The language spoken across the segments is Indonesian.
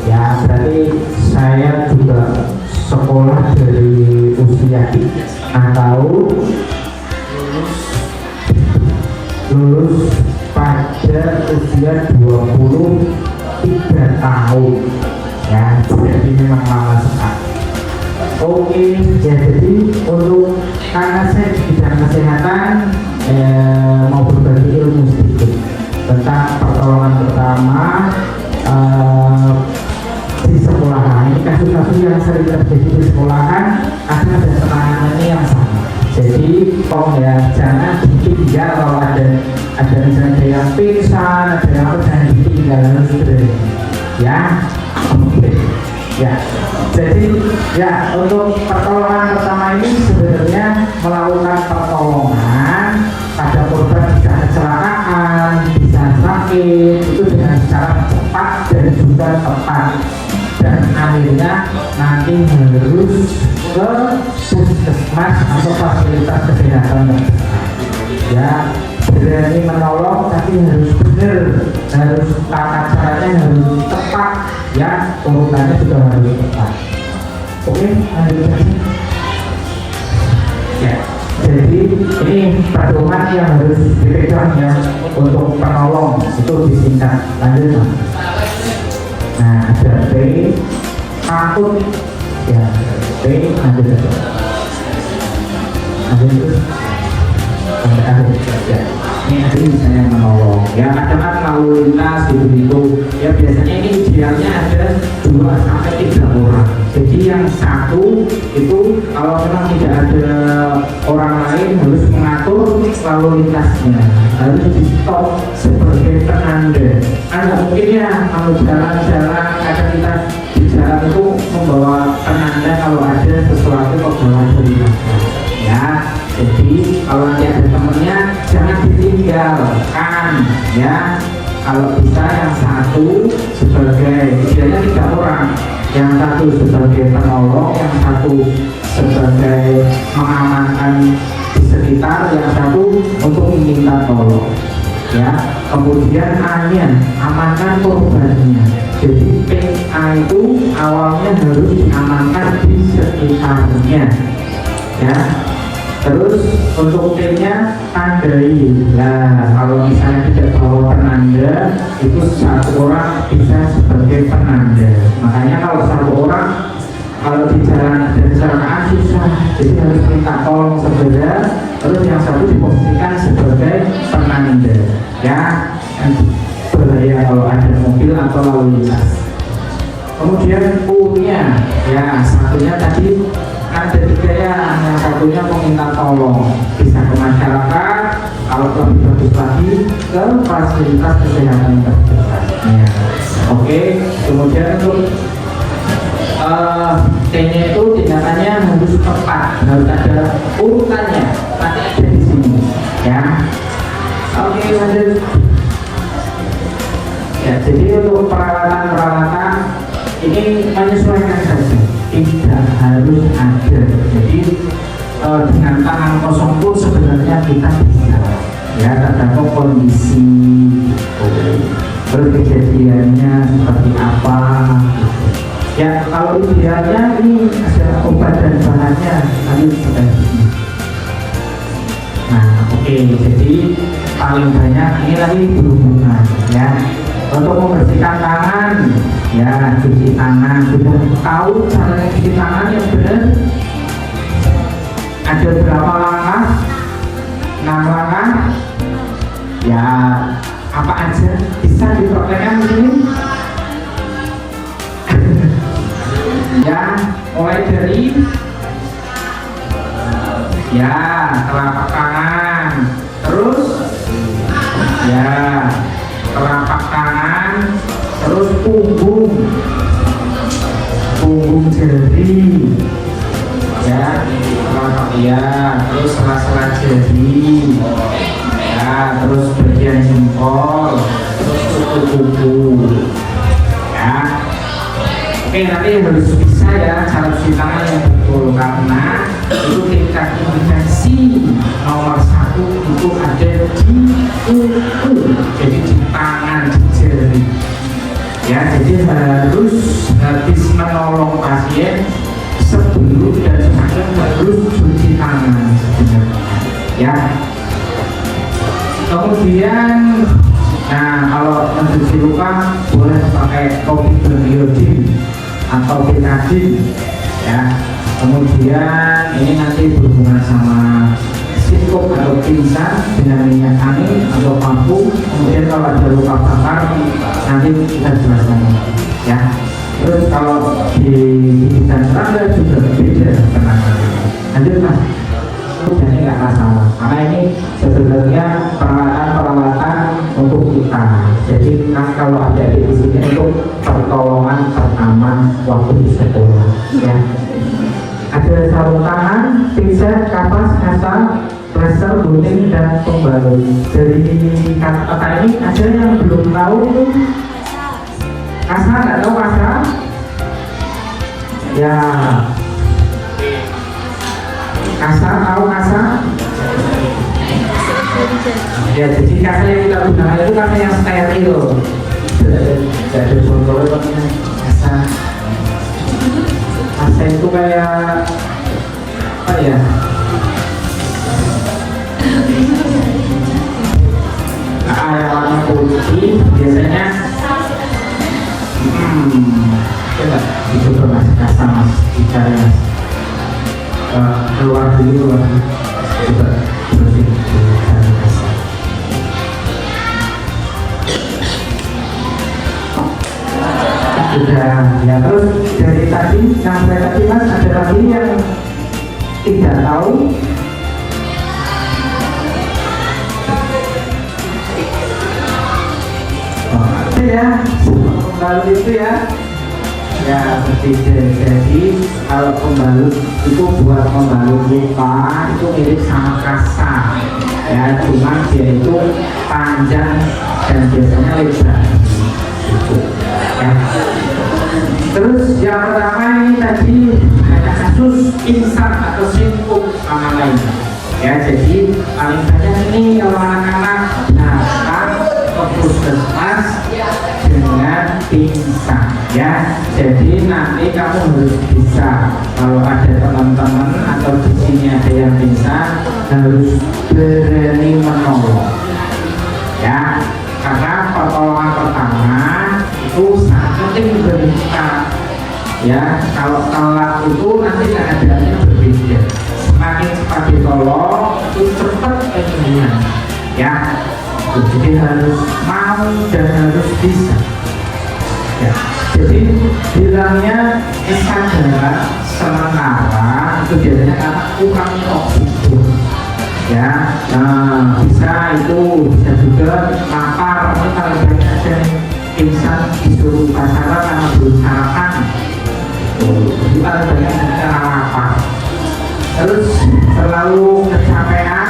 Ya berarti saya juga sekolah dari usia 6 tahun, lulus pada usia 23 tahun. Ya jadi memang lama sekali. Oke, ya jadi untuk karena saya di bidang kesehatan mau berbagi ilmu sedikit tentang pertolongan pertama di sekolahan. Ini kasus-kasus yang sering terjadi di sekolahan karena ada penanganannya yang sama. Jadi tolong ya jangan ditinggal kalau ada misalnya ada yang pingsan, ada yang apa, jangan ditinggal harus ya. Oke. Ya, jadi ya untuk pertolongan pertama ini sebenarnya melakukan pertolongan pada korban bisa kecelakaan, bisa sakit itu dengan cara cepat dan juga tepat, dan akhirnya nanti harus ke puskesmas atau fasilitas kesehatan ya. Berani menolong tapi harus benar, harus tata caranya harus tepat ya, urutannya juga harus tepat. Oke, lanjut saja ya. Jadi ini pedoman yang harus dipegang ya untuk penolong itu disingkat. Lanjut Mas. Nah ada P takut ya, P lanjut sampai akhir ya. Ini hari saya menolong ya, kadang lalu lintas gitu ya, biasanya ini idealnya ada 2 sampai 3 orang. Jadi yang satu itu kalau memang tidak ada orang lain harus mengatur lalu lintasnya, harus di stop sebagai penanda. Ada mungkin ya kalau jalan-jalan kadang kita di jalan itu membawa penanda kalau ada sesuatu pembawa lalu lintas ya. Jadi kalau nanti ada temennya jangan ditinggalkan ya. Kalau bisa yang satu sebagai idealnya 3 orang, yang satu sebagai penolong, yang satu sebagai mengamankan di sekitar, yang satu untuk meminta tolong ya. Kemudian A-nya amankan korbannya. Jadi PA itu awalnya harus diamankan di sekitarnya ya. Terus untuk T-nya tandai. Nah kalau misalnya tidak bawa penanda itu 1 orang bisa sebagai penanda. Makanya kalau 1 orang kalau di jalan ada kecelakaan susah, jadi harus minta tolong segera. Terus yang satu diposisikan sebagai penanda ya, bahaya kalau ada mobil atau lalu lintas. Kemudian U-nya ya, satunya tadi ada 3 ya, yang satunya meminta tolong, bisa ke masyarakat, kalau lebih bagus lagi ke fasilitas kesehatan terdekat ya. Oke, kemudian untuk T-nya itu tindakannya harus tepat, harus ada urutannya, nanti ada di sini ya. Oke, lanjut ya. Jadi untuk peralatan ini menyesuaikan saja, tidak harus ada. Jadi dengan tangan kosong pun sebenarnya kita bisa ya, tergantung kondisi kejadiannya seperti apa ya. Kalau idealnya ini ada obat dan bahannya nanti sudah disini. Nah oke, jadi paling banyak ini lagi berhubungan ya. Untuk membersihkan tangan ya, cuci tangan, sudah tahu cara cuci tangan yang benar. Ada berapa langkah? 6 langkah ya. Apa aja bisa dipraktekkan di sini ya, mulai dari ya telapak tangan, terus ya telapak tangan, terus punggung jari ya, telapak ya, terus sela-sela jari ya, terus bagian jempol, terus kuku ya. Oke, nanti harus bisa ya cara cuci tangan yang betul, karena itu tingkat infeksi nomor 1 itu ada di kuku, jadi di tangan, di jari Ya, jadi harus habis menolong pasien sebelum dan sesudah harus cuci tangan sebenarnya. Ya. Kemudian, nah kalau mencuci luka boleh pakai topi beriodin atau betadine. Ya. Kemudian ini nanti berhubungan sama singkup atau pingsan dengan minyak angin atau vakum. Kemudian kalau ada luka bakar nanti kita jelaskan ya. Terus kalau di gigitan serangga juga beda penanganannya. Lanjut mas, ini nggak masalah karena ini sebenarnya peralatan-peralatan untuk kita. Jadi kan kalau ada di sini untuk pertolongan pertama waktu di sekolah ya. Ada sarung tangan, pinset, kapas, kasa, plaster, gunting, dan pembalut. Dari kata ini ada yang belum tahu kasa, nggak tahu kasa? Ya, kasa, tahu kasa? Ya, jadi kasa yang kita gunakan itu kasa yang steril. Jadi contohnya kasa. Kasa itu kayak apa ya? Yang warna putih biasanya coba dicoba mas, kasa mas, bicara mas keluar dulu coba bersih kasa. Sudah ya. Terus dari tadi sampai tadi mas ada lagi yang tidak tahu. Ya, pembalut itu ya berbeda. Jadi kalau pembalut itu buat pembalut luka itu mirip sama kasa ya, cuma dia itu panjang dan biasanya lebar gitu ya. Terus yang pertama ini tadi ada kasus pingsan atau singkup sama lain ya. Jadi paling banyak ini kalau anak-anak datang ke puskesmas dengan pingsan ya. Jadi nanti kamu harus bisa, kalau ada teman-teman atau di sini ada yang pingsan, harus berani menolong ya, karena pertolongan pertama itu sangat penting bagi kita ya. Kalau telat itu nanti keadaannya berbeda. Semakin cepat ditolong itu cepat penyembuhan ya. Jadi harus mau dan harus bisa ya. Jadi bilangnya kesadaran sementara itu biasanya karena kurang oksigen ya. Nah bisa itu, bisa juga lapar. Ini kalau banyak ada pingsan disuruh pacaran karena belum sarapan, jadi kalau banyak cara lapar. Terus terlalu kecapean,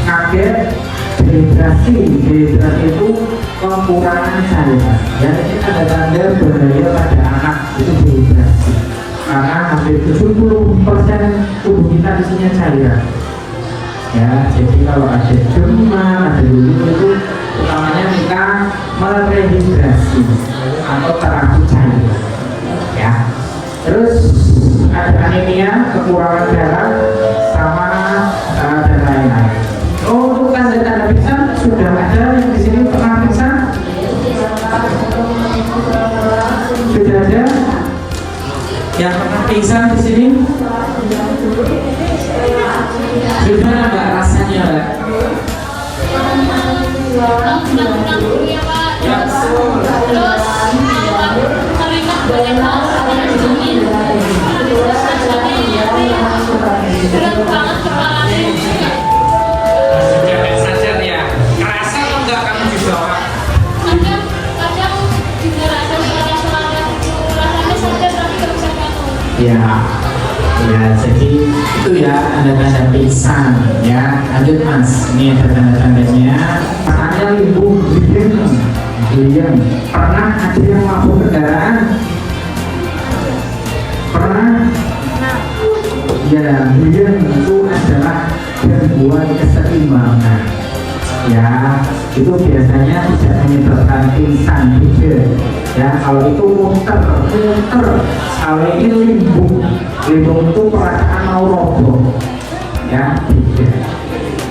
kaget, dehidrasi itu kekurangan cairan ya. Ini ada tanda bahaya pada anak itu dehidrasi, karena hampir 70% tubuh kita isinya cairan ya. Jadi kalau ada demam, ada lulu itu utamanya kita merehidrasi atau terapi cairan ya. Terus ada anemia, kekurangan darah, sama dan lain-lain. Oh, untuk tanda-tanda pingsan sudah ada yang di sini pernah pingsan? Sudah ada yang pernah pingsan di sini? Sudah ada rasanya, Mbak? Ya, sadar ya, kerasa atau enggak kamu di bawah? Kadang juga ada suara-suara rasanya sadar tapi nggak bisa bangun. Ya, jadi itu ya tanda-tanda pingsan ya. Lanjut mas, ini ada tanda-tandanya. Rasanya limbuh, buyeng. Pernah ada yang mabuk kendaraan? Pernah? Ya, buyeng itu adalah gangguan keseimbangan ya itu biasanya bisa menyebabkan pingsan juga ya. Kalau itu muter kalau ini limbung itu perasaan mau roboh ya gitu.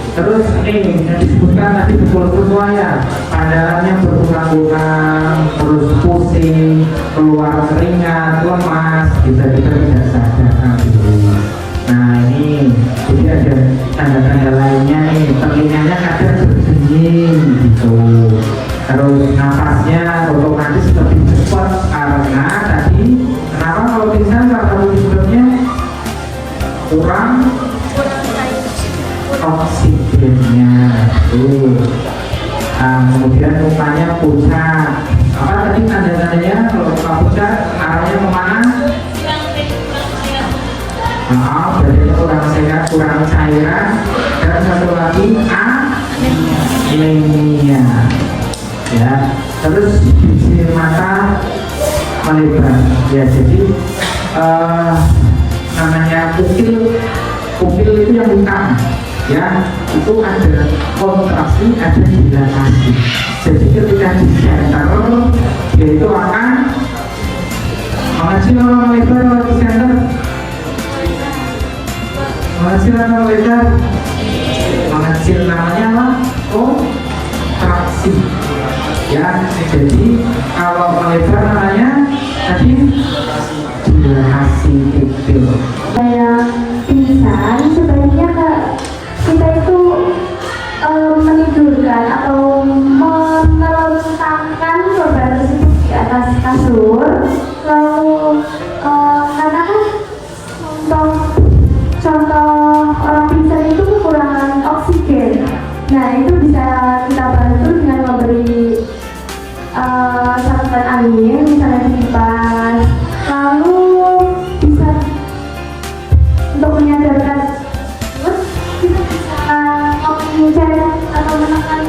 Terus ini yang disebutkan tadi betul-betul ya, pandangannya berkurang-kurang, terus pusing, keluar keringat, lemas, kita tidak sadarkan dulu. Nah ini jadi ada tanda-tanda lainnya nih, telinganya kadang berdenying gitu, terus nafasnya otomatis lebih cepat karena tadi kenapa kalau pingsan salah satu sebabnya kurang oksigennya tuh. Nah, kemudian mukanya pucat. Apa tadi tanda-tandanya kalau muka pucat arahnya kemana? Badannya kurang sehat, kurang cairan, dan satu lagi anemia ya. Terus biji mata melebar ya, jadi namanya pupil itu yang hitam ya, itu ada kontraksi, ada dilatasi. Jadi ketika di center dia itu akan mengecil atau melebar kalau di center, mengecil atau melebar, mengecil, namanya apa? Kontraksi ya. Jadi kalau melebar namanya tadi dilatasi pupil. Kayak pingsan sebaiknya kita itu menidurkan atau menelentangkan korban tersebut di atas kasur, lalu karena kan contoh orang pingsan itu kekurangan oksigen. Nah itu bisa kita bantu dengan memberi saluran angin, misalnya dikipas, lalu bisa untuk menyadarkan kita bisa mencari atau menekan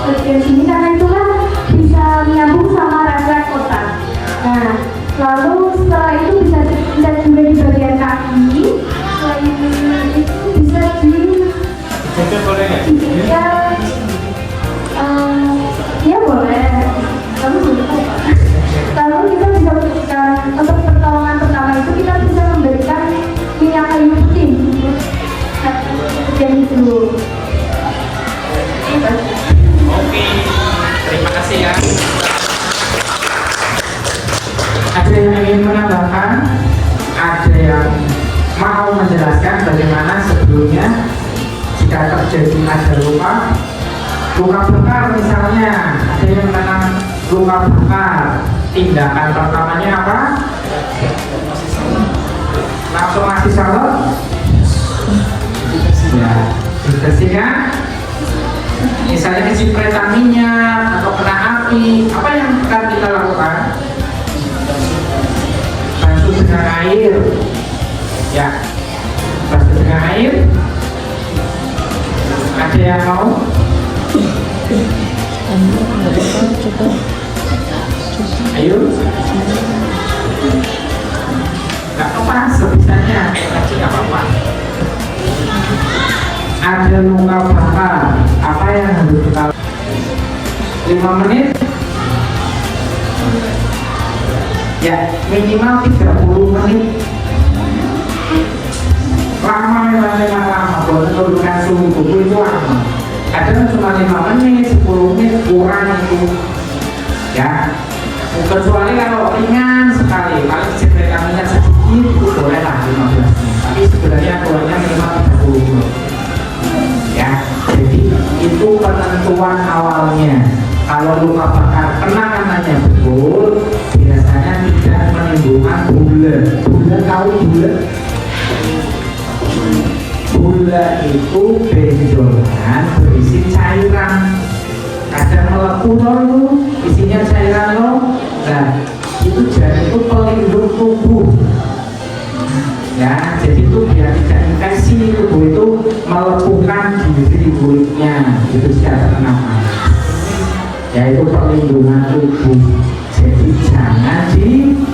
bagian sini karena itu kan bisa menyambung sama refleks otak. Nah lalu setelah itu bisa juga di bagian kaki. Selain itu bisa ya boleh. Lalu kita bisa berikan untuk pertolongan pertama itu kita bisa memberikan minyak kayu putih dan itu. Oke, terima kasih ya. Ada yang ingin menambahkan? Ada yang mau menjelaskan bagaimana sebelumnya jika terjadi ada luka bakar misalnya, ada yang menanam luka bakar, tindakan pertamanya apa? Langsung ngasih salep ya, dibersihkan. Misalnya kecipratan minyak atau kena api, apa yang akan kita lakukan? Bantu dengan air ya, bantu dengan air. Ada yang mau? Ayo, nggak apa-apa, sebisanya nggak apa-apa. Ada luka bakar, apa yang harus kita lakukan? 5 menit ya, minimal 30 menit. Lama memang lama, kalau menurunkan suhu tubuh itu lama. Kadang cuma 5 menit, 10 menit kurang itu ya. Kecuali kalau ringan sekali, paling cipratan minyak sedikit itu boleh lah 15 menit. Tapi sebenarnya keluarnya minimal 30 menit ya. Jadi itu penentuan awalnya. Kalau luka bakar penanganannya betul, biasanya tidak menimbulkan bulan. Bulan, tahu bulan? Gula itu benjolan berisi cairan, kadang melepuh itu isinya cairan loh. Nah itu jadi itu pelindung tubuh ya, jadi itu biar tidak infeksi, tubuh itu melepuhkan diri kulitnya, itu secara kenapa ya, itu perlindungan tubuh. Jadi jangan dipecah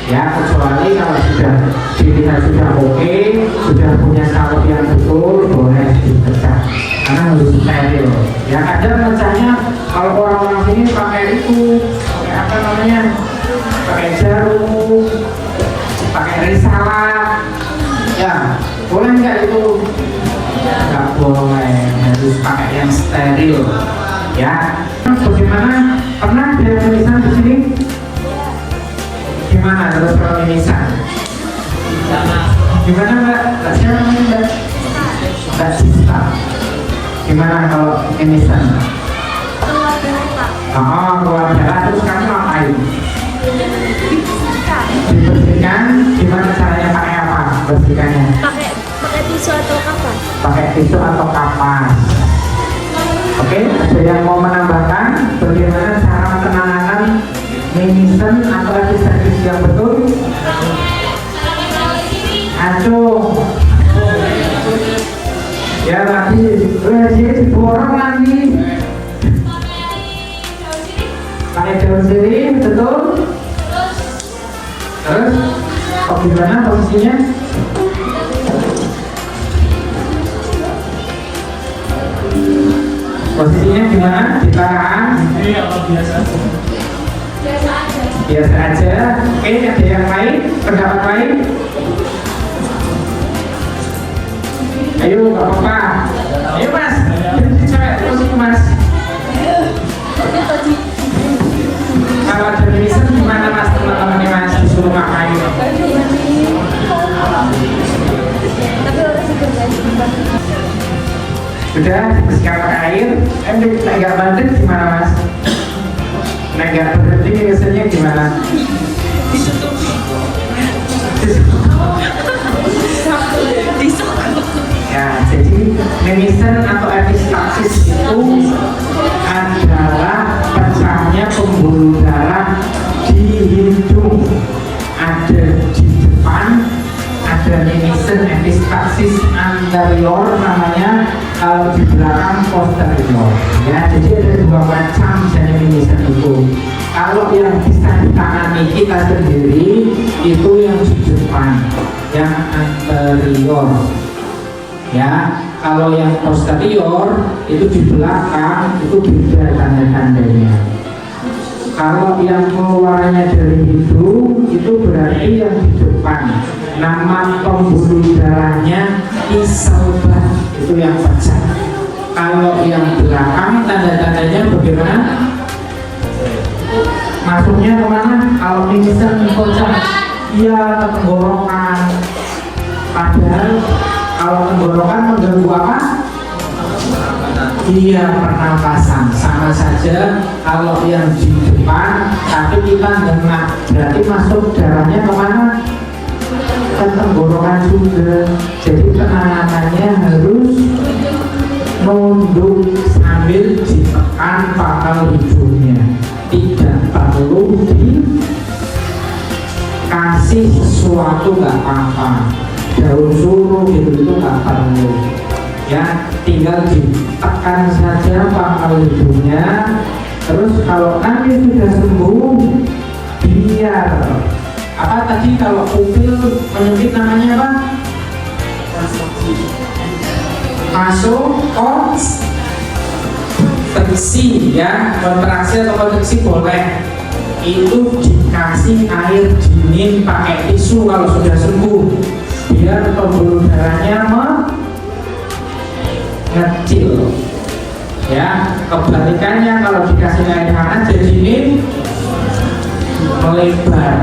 ya, kecuali kalau sudah di dilihat sudah oke, sudah punya salep yang betul, boleh dipecah karena harus steril. Ya kadang pecahnya kalau orang-orang sini pakai itu, pakai apa namanya, pakai jarum, pakai risalah, ya boleh nggak itu? Nggak boleh, harus pakai yang steril. Ya, bagaimana? Pernah dia mimisan di sini? Gimana terus kalau mimisan? Gimana Mbak? Siapa namanya Mbak? Mbak Sista. Gimana kalau mimisan? Oh, keluar darah terus kamu ngapain? Dibersihkan. Gimana caranya, pakai apa bersihkannya? Pakai tisu atau kapas. Pakai tisu atau kapas. Oke, ada yang mau menambahkan bagaimana cara penanganan mimisan atau epistaxis yang betul? Acuh. Ya lagi, jadi diborong lagi. Pakai daun sirih, betul? Terus, gimana posisinya? Posisinya gimana? Di tangan? Biasa. Biasa aja. Oke, ada yang lain? Pendapat lain? Ayo, gak apa-apa. Ayo mas, cewek terus mas. Kalau ada mimisan gimana mas, teman-temannya mas disuruh ngapain? Tapi orang sih Sudah dibersihkan pakai air. Nggak banget gimana mas? Nggak berhenti biasanya gimana? Ya, jadi mimisan atau epistaxis itu adalah pecahnya pembuluh darah di hidung. Ada di depan, ada mimisan epistaxis anterior namanya, kalau di belakang posterior. Ya, jadi ada dua macam jenis mimisan itu. Kalau yang bisa ditangani kita sendiri itu yang di depan, yang anterior. Ya, kalau yang posterior itu di belakang, itu beda tanda-tandanya. Kalau yang keluarnya dari hidung itu berarti yang di depan. Nama pembuluh darahnya isalbah, itu yang pecah. Kalau yang belakang tanda-tandanya bagaimana? Masuknya kemana? Kalau mimisan kocak, iya ke tenggorokan. Padahal kalau tenggorokan mengganggu apa? Iya, pernapasan. Sama saja kalau yang di depan tapi kita dengar, berarti masuk darahnya kemana? Ke tenggorokan juga. Jadi penanganannya harus nunduk sambil ditekan pangkal hidungnya. Tidak perlu dikasih sesuatu, nggak apa-apa. Daun suruh gitu itu nggak perlu. Ya, tinggal ditekan saja pangkal hidungnya. Terus kalau nanti sudah sembuh, biar apa tadi kalau pupil menyempit namanya apa? Kontraksi, ya, kontraksi atau kontraksi boleh. Itu dikasih air dingin pakai tisu kalau sudah sembuh, biar pembuluh darahnya mengecil. Ya, kebalikannya kalau dikasih air hangat jadi ini melebar.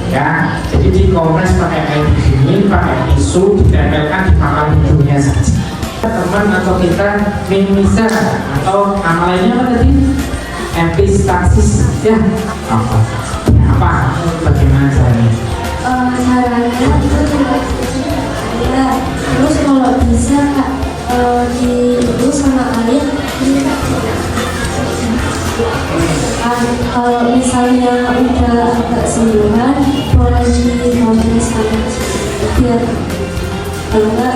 Ya, jadi dikompres pakai air dingin, pakai tisu, ditempelkan di pangkal hidungnya saja. Teman atau kita mimisan atau nama lainnya apa tadi? Epistaxis, ya apa? Bagaimana caranya? caranya itu ya, terus kalau bisa di itu sama air kalau misalnya udah agak sembuhan boleh dikompres sama biar kalau enggak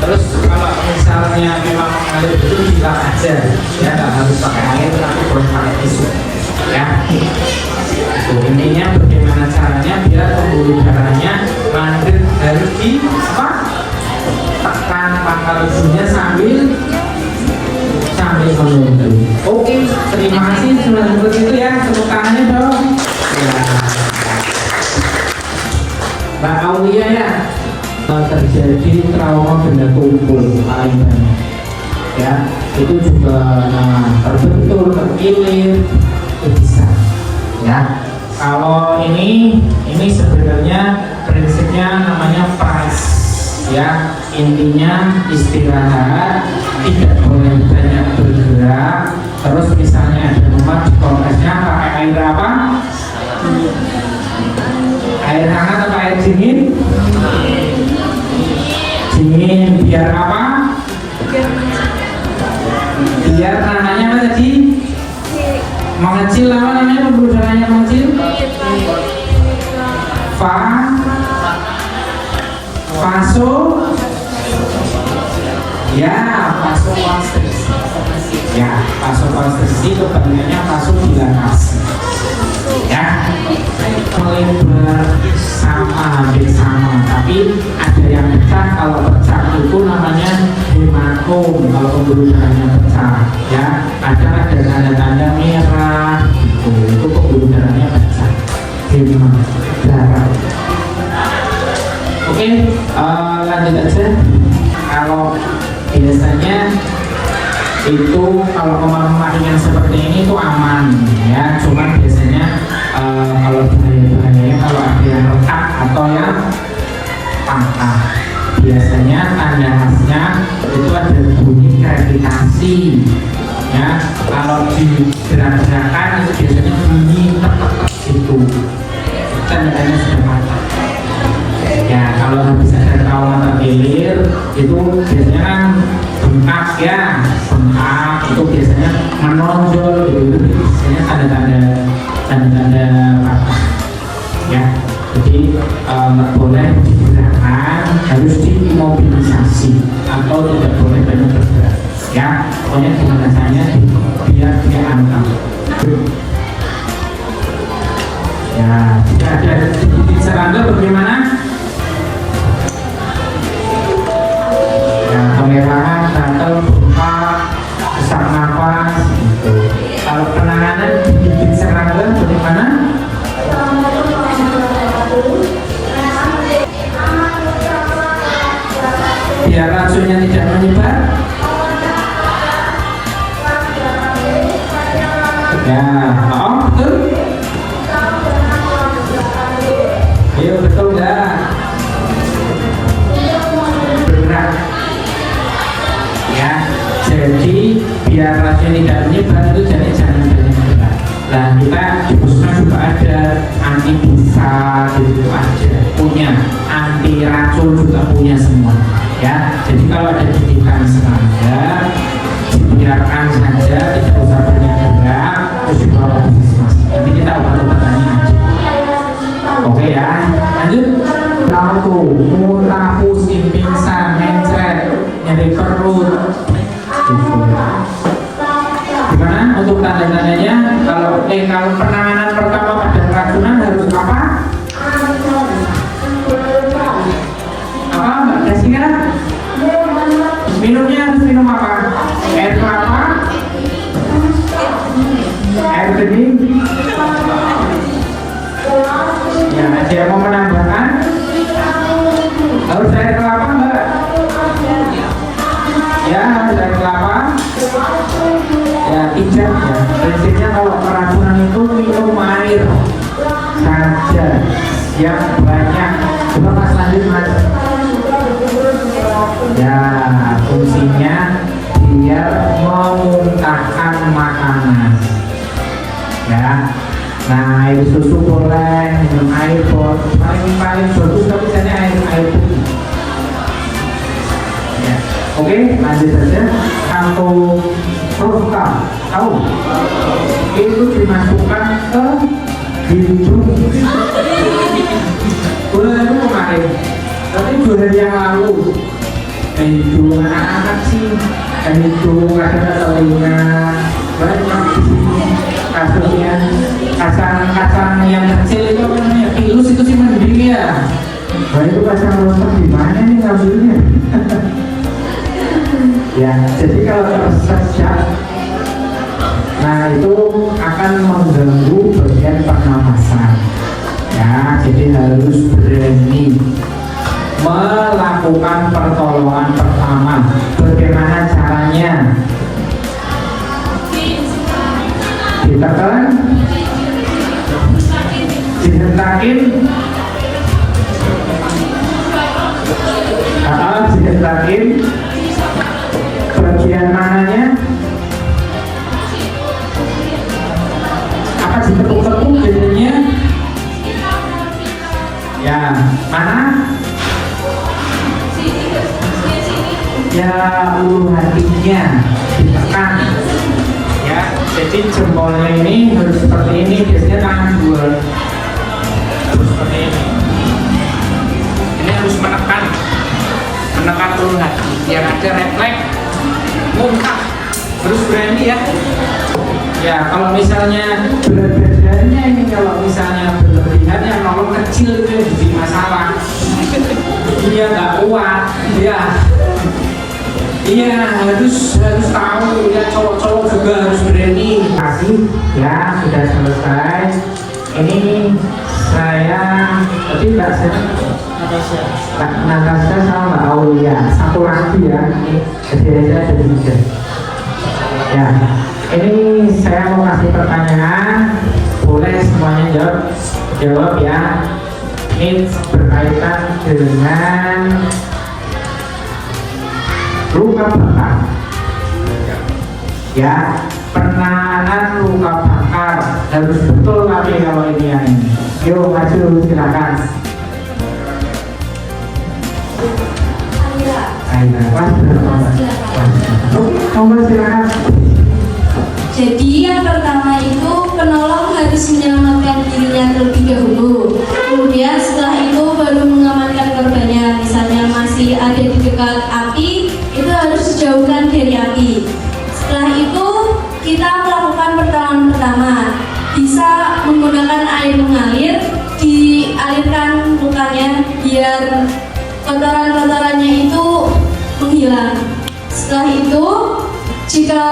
Terus kalau misalnya memang mengalir itu bilang aja, ya nggak harus pakai air, tapi boleh pakai tisu, ya. Tuh, intinya bagaimana caranya biar pembuluh darahnya mandek, harus di apa? Tekan pangkal ibunya sambil menunggu. Oke, terima kasih sudah nonton itu ya. Tepuk tangannya dong. Ya. Mbak Aulia ya, terjadi trauma benda tumpul paling banyak. Ya, itu juga terbentur, terkilir, itu bisa. Ya, kalau ini sebenarnya prinsipnya namanya price. Ya, intinya istirahat, tidak boleh banyak bergerak. Terus misalnya ada rumah di kompresnya pakai air apa? Air hangat atau air dingin? Dingin biar apa? Biar namanya apa tadi? Mengecil, apa namanya pembuluh darahnya mengecil? Vaso ya, vasokonstriksi ya, vasokonstriksi itu kebanyakannya vasodilatasi ya, melebar hampir sama, tapi ada yang pecah. Kalau pecah itu namanya hematom, kalau pembuluh darahnya pecah ya, ada tanda-tanda merah itu pembuluh darahnya pecah, darah. Oke, lanjut aja. Kalau biasanya itu kalau kemar-kemar yang seperti ini itu aman ya, cuman biasanya kalau bahaya-bahaya kalau ada yang retak atau yang patah, biasanya tanda khasnya itu ada bunyi krepitasi ya. Kalau digerak-gerakan itu biasanya bunyi tek-tek gitu, tandanya sudah patah. Ya, kalau habis ada trauma terkilir itu biasanya kan bengkak ya, bengkak itu biasanya menonjol gitu, biasanya tanda-tanda patah ya. Jadi nggak boleh digerakkan, harus diimobilisasi atau tidak boleh banyak bergerak ya. Pokoknya gimana caranya biar dia aman ya. Jika ada sedikit serangga bagaimana? Kemerahan, gatal, bengkak, sesak nafas gitu. Kalau penanganan digigit serangga bagaimana? Biar racunnya tidak menyebar. Ya, betul. Iya betul dah. Bergerak. Ya, jadi biar racun tidak menyebar itu jadi jangan banyak gerak. Nah, kita di puskesmas juga ada anti bisa gitu aja, punya anti racun juga punya semua ya. Jadi kalau ada gigitan serangga dibiarkan saja, tidak usah banyak gerak, terus dibawa ke puskesmas. Nanti kita obat-obatannya aja. Oke ya, lanjut. Lalu muntah, pusing, pingsan, mencret, nyeri perut. Gimana untuk tanda-tandanya? Kalau penanganan pertama pada keracunan harus apa? Apa Mbak Jessica? Minumnya harus minum apa? Air kelapa? Air bening? Ya, ada yang mau menambahkan? Harus air kelapa Mbak? Ya, harus air kelapa. Ya, tidak ya. Prinsipnya kalau keracunan itu minum air saja yang banyak. Coba Mas lanjut Mas. Ya, fungsinya biar memuntahkan makanan. Ya. Nah, air susu boleh, minum air boleh. Paling bagus tapi misalnya air putih. Ya. Oke, lanjut saja. Kalau provoka, tahu? Itu dimasukkan ke hidung. Bulan itu kemarin, tapi 2 hari yang lalu. Hidung anak-anak sih, hidung ada telinga, banyak sih kasusnya. Kacang yang Nah itu pasang lotion di mana nih ngambilnya? Ya, jadi kalau tersesat, nah itu akan mengganggu bagian pernapasan. Ya, jadi harus berani melakukan pertolongan pertama. Bagaimana caranya? Ditekan, dihentakin, dihentakin. Bagian mananya? Apa ditekuk-tekuk jadinya? Ya, mana? Ya, ulu hatinya ditekan. Ya, jadi jempolnya ini harus seperti ini. Biasanya tangan dua harus seperti ini. Ini harus menekan ulu hati biar ada refleks muntah. Harus berani ya. Ya, kalau misalnya berat badannya ini, kalau misalnya berlebihan yang nolong kecil itu jadi masalah. Iya, nggak kuat. Iya, harus tahu ya, cowok-cowok juga harus berani. Kasih ya, sudah selesai. Ini saya tadi Natasha sama Mbak Aulia, satu lagi ya. Ini saya ada tiga. Ya, ini saya mau kasih pertanyaan, boleh semuanya jawab ya. Ini berkaitan dengan luka bakar. Ya, penanganan luka bakar harus betul tapi kalau ini yang ini. Yuk maju, silakan. Nomor silakan. Jadi yang pertama itu penolong harus menyelamatkan dirinya terlebih dahulu. Kemudian setelah itu baru mengamankan korbannya. Misalnya masih ada di dekat api, itu harus dijauhkan dari api. Setelah itu kita melakukan pertolongan pertama. Bisa menggunakan air mengalir, dialirkan lukanya biar kotoran-kotorannya itu menghilang. Setelah itu jika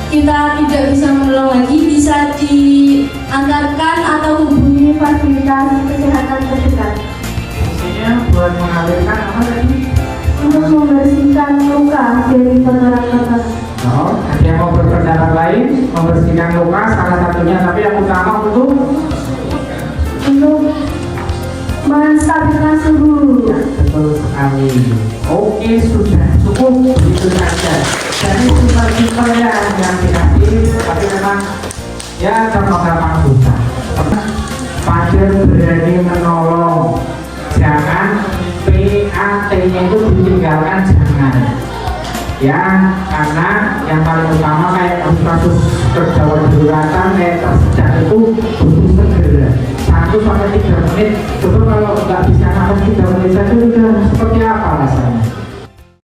kita tidak bisa menolong lagi, bisa diantarkan atau hubungi fasilitas kesehatan terdekat. Fungsinya buat mengalirkan apa tadi? Untuk membersihkan luka dari kotoran-kotoran. Oh, ada yang mau berpendapat lain? Membersihkan luka salah satunya, tapi yang utama untuk menstabilkan suhu. ya, betul sekali. Oke, sudah cukup begitu saja. Jadi simpel-simpel ya yang dikasih, tapi memang ya gampang-gampang susah. Pada berani menolong, jangan PAT-nya itu ditinggalkan, jangan. Ya, karena yang paling utama kayak kasus terjawab daruratan kayak tersedak itu butuh segera 1 sampai 3 menit. Coba